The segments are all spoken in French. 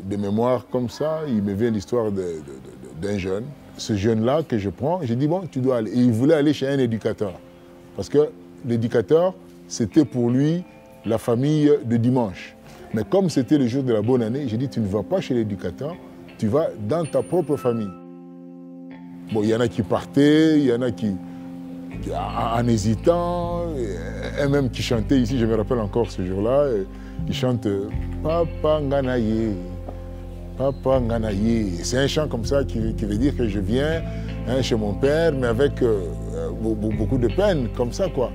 de mémoire comme ça, il me vient l'histoire d'un jeune. Ce jeune-là que je prends, j'ai dit, bon, tu dois aller. Et il voulait aller chez un éducateur. Parce que l'éducateur, c'était pour lui la famille de dimanche. Mais comme c'était le jour de la bonne année, j'ai dit, tu ne vas pas chez l'éducateur, tu vas dans ta propre famille. Bon, il y en a qui partaient, il y en a qui, en hésitant, et même qui chantait ici, je me rappelle encore ce jour-là, il chante « Papa Nganaye ». Papa Nganaye. C'est un chant comme ça qui veut dire que je viens chez mon père, mais avec beaucoup de peine, comme ça, quoi.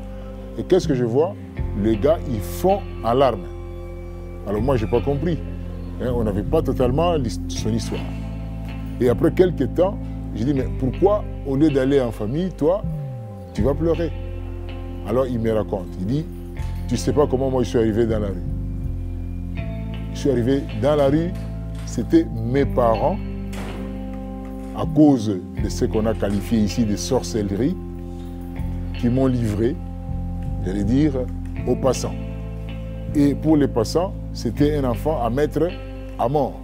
Et qu'est-ce que je vois? Les gars, ils font en larmes. Alors moi, je n'ai pas compris. On n'avait pas totalement son histoire. Et après quelques temps, j'ai dit, mais pourquoi, au lieu d'aller en famille, toi, tu vas pleurer? Alors il me raconte, il dit, tu ne sais pas comment moi je suis arrivé dans la rue. Je suis arrivé dans la rue, c'était mes parents, à cause de ce qu'on a qualifié ici de sorcellerie, qui m'ont livré, j'allais dire, aux passants. Et pour les passants, c'était un enfant à mettre à mort.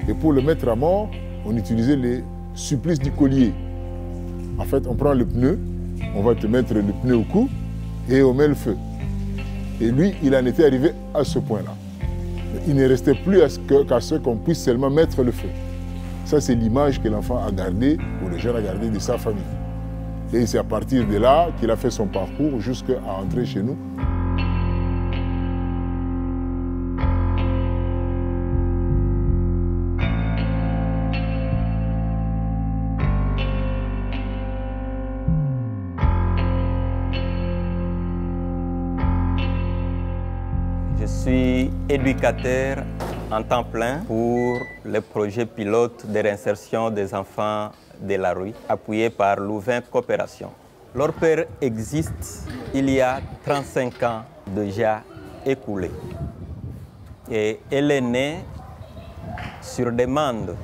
Et pour le mettre à mort, on utilisait les supplices du collier. En fait, on prend le pneu, on va te mettre le pneu au cou et on met le feu. Et lui, il en était arrivé à ce point-là. Il ne restait plus qu'à ce qu'on puisse seulement mettre le feu. Ça, c'est l'image que l'enfant a gardée, ou le jeune a gardé de sa famille. Et c'est à partir de là qu'il a fait son parcours jusqu'à entrer chez nous. Je suis éducateur en temps plein pour le projet pilote de réinsertion des enfants de la rue, appuyé par Louvain Coopération. Leur père existe il y a 35 ans déjà écoulés. Et elle est née sur demande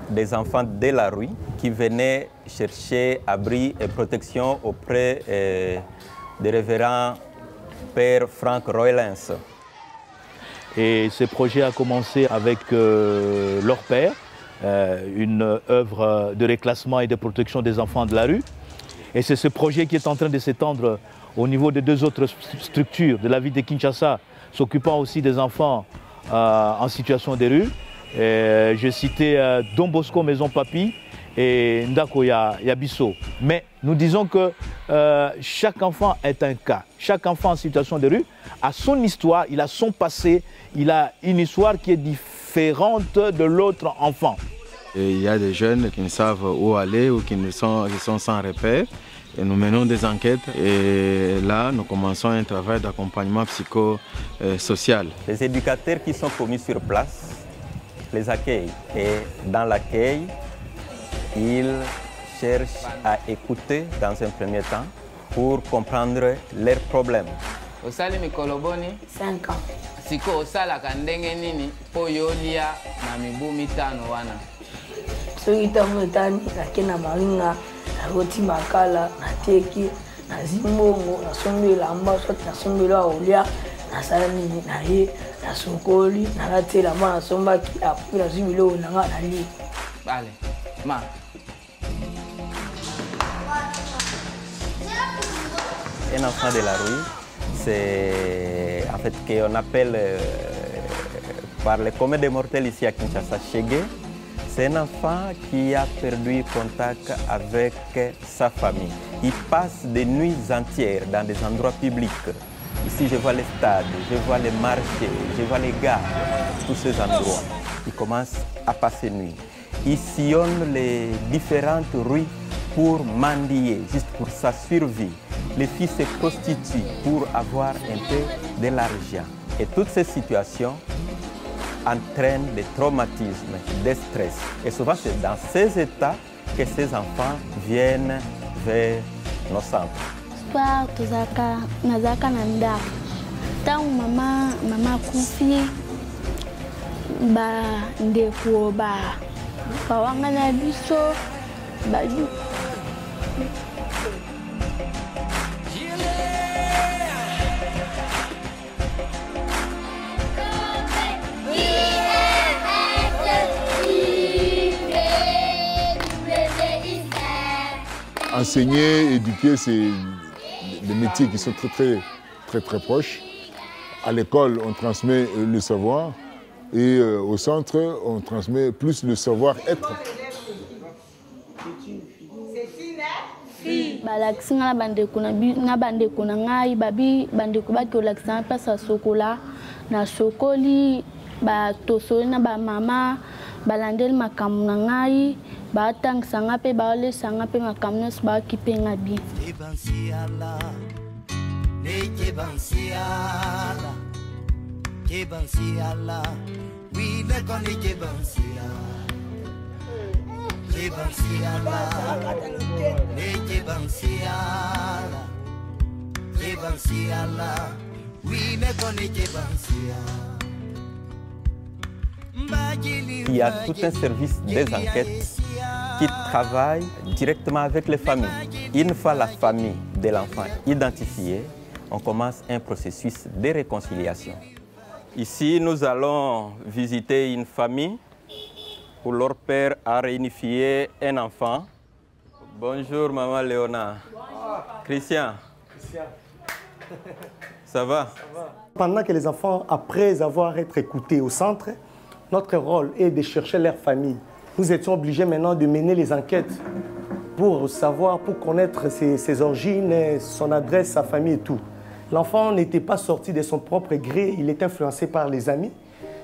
des enfants de la rue qui venaient chercher abri et protection auprès du révérend Père Franck Roylens. Et ce projet a commencé avec leur père, une œuvre de réclassement et de protection des enfants de la rue. Et c'est ce projet qui est en train de s'étendre au niveau de deux autres structures de la ville de Kinshasa, s'occupant aussi des enfants en situation de rue. Je citais Don Bosco Maison Papi et Ndako Yabiso. Mais nous disons que chaque enfant est un cas. Chaque enfant en situation de rue a son histoire, il a son passé, il a une histoire qui est différente de l'autre enfant. Et il y a des jeunes qui ne savent où aller ou qui sont sans repère. Et nous menons des enquêtes et là, nous commençons un travail d'accompagnement psychosocial. Les éducateurs qui sont commis sur place les accueillent. Et dans l'accueil, ils cherchent à écouter dans un premier temps pour comprendre leurs problèmes. Osali mikoloboni 5 ans. Siko osala kandenge nini po yolia na mibu mitano wana. Soki ntango etani nake na maringa nakoti makala nateki nazwi mbongo nasombi elamba soki nasombi eloko ya kolia nasala nini naye nasokoli nalati elamba nasombaki apui nazwi biloko nanga nalie. Bale ma Un enfant de la rue, c'est en fait qu'on appelle par les communs des mortels ici à Kinshasa, Chégué. C'est un enfant qui a perdu contact avec sa famille. Il passe des nuits entières dans des endroits publics. Ici, je vois les stades, je vois les marchés, je vois les gares, tous ces endroits. Il commence à passer nuit. Il sillonne les différentes rues pour mendier, juste pour sa survie. Les filles se prostituent pour avoir un peu de l'argent. Et toutes ces situations entraînent des traumatismes, des stress. Et souvent, c'est dans ces états que ces enfants viennent vers nos centres. Soir, nazaka na ndako. Tangu mama kufi ba ndeko ba wanga na biso baju. enseigner, éduquer, c'est des métiers qui sont très proches. À l'école, on transmet le savoir et au centre, on transmet plus le savoir-être. balakisi nga na bandeko na ngai babi bandeko baki olakisa na mpasi ya sokola na sokoli batosoli na bamama balandeli makambo na ngai baatangisa nga mpe baolesa nga mpe makambo nyonso baoki mpe nga bien. Il y a tout un service des enquêtes qui travaille directement avec les familles. Une fois la famille de l'enfant identifiée, on commence un processus de réconciliation. Ici, nous allons visiter une famille où leur père a réunifié un enfant. Bonjour, maman Léona. Christian. Ça va? Pendant que les enfants, après avoir été écoutés au centre, notre rôle est de chercher leur famille. Nous étions obligés maintenant de mener les enquêtes pour savoir, pour connaître ses origines, son adresse, sa famille et tout. L'enfant n'était pas sorti de son propre gré, il était influencé par les amis.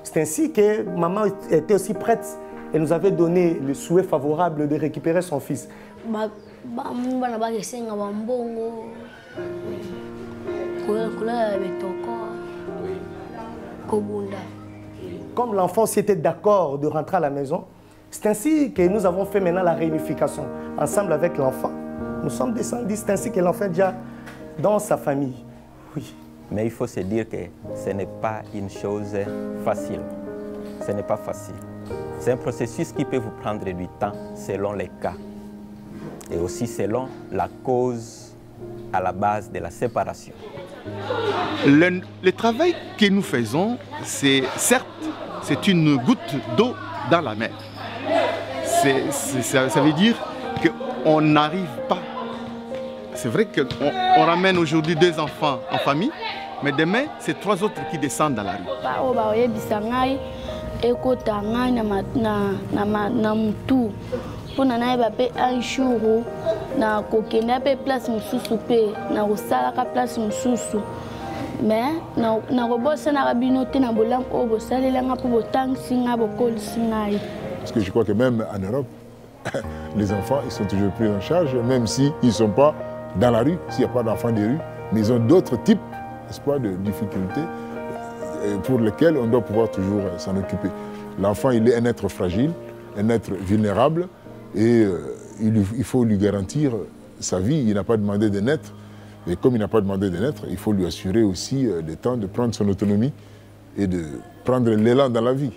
C'est ainsi que maman était aussi prête et nous avait donné le souhait favorable de récupérer son fils. Comme l'enfant s'était d'accord de rentrer à la maison, c'est ainsi que nous avons fait maintenant la réunification. Ensemble avec l'enfant, nous sommes descendus, c'est ainsi que l'enfant est déjà dans sa famille. Oui. Mais il faut se dire que ce n'est pas une chose facile. Ce n'est pas facile. C'est un processus qui peut vous prendre du temps selon les cas. Et aussi selon la cause à la base de la séparation. Le travail que nous faisons, c'est certes, c'est une goutte d'eau dans la mer. Ça veut dire qu'on n'arrive pas. C'est vrai qu'on ramène aujourd'hui 2 enfants en famille, mais demain, c'est 3 autres qui descendent dans la rue. Parce que je crois que même en Europe, les enfants ils sont toujours pris en charge, même s'ils ne sont pas dans la rue, s'il n'y a pas d'enfants des rues, mais ils ont d'autres types de difficultés pour lesquelles on doit pouvoir toujours s'en occuper. L'enfant, il est un être fragile, un être vulnérable, et il faut lui garantir sa vie. Il n'a pas demandé de naître, et comme il n'a pas demandé de naître, il faut lui assurer aussi le temps de prendre son autonomie et de prendre l'élan dans la vie.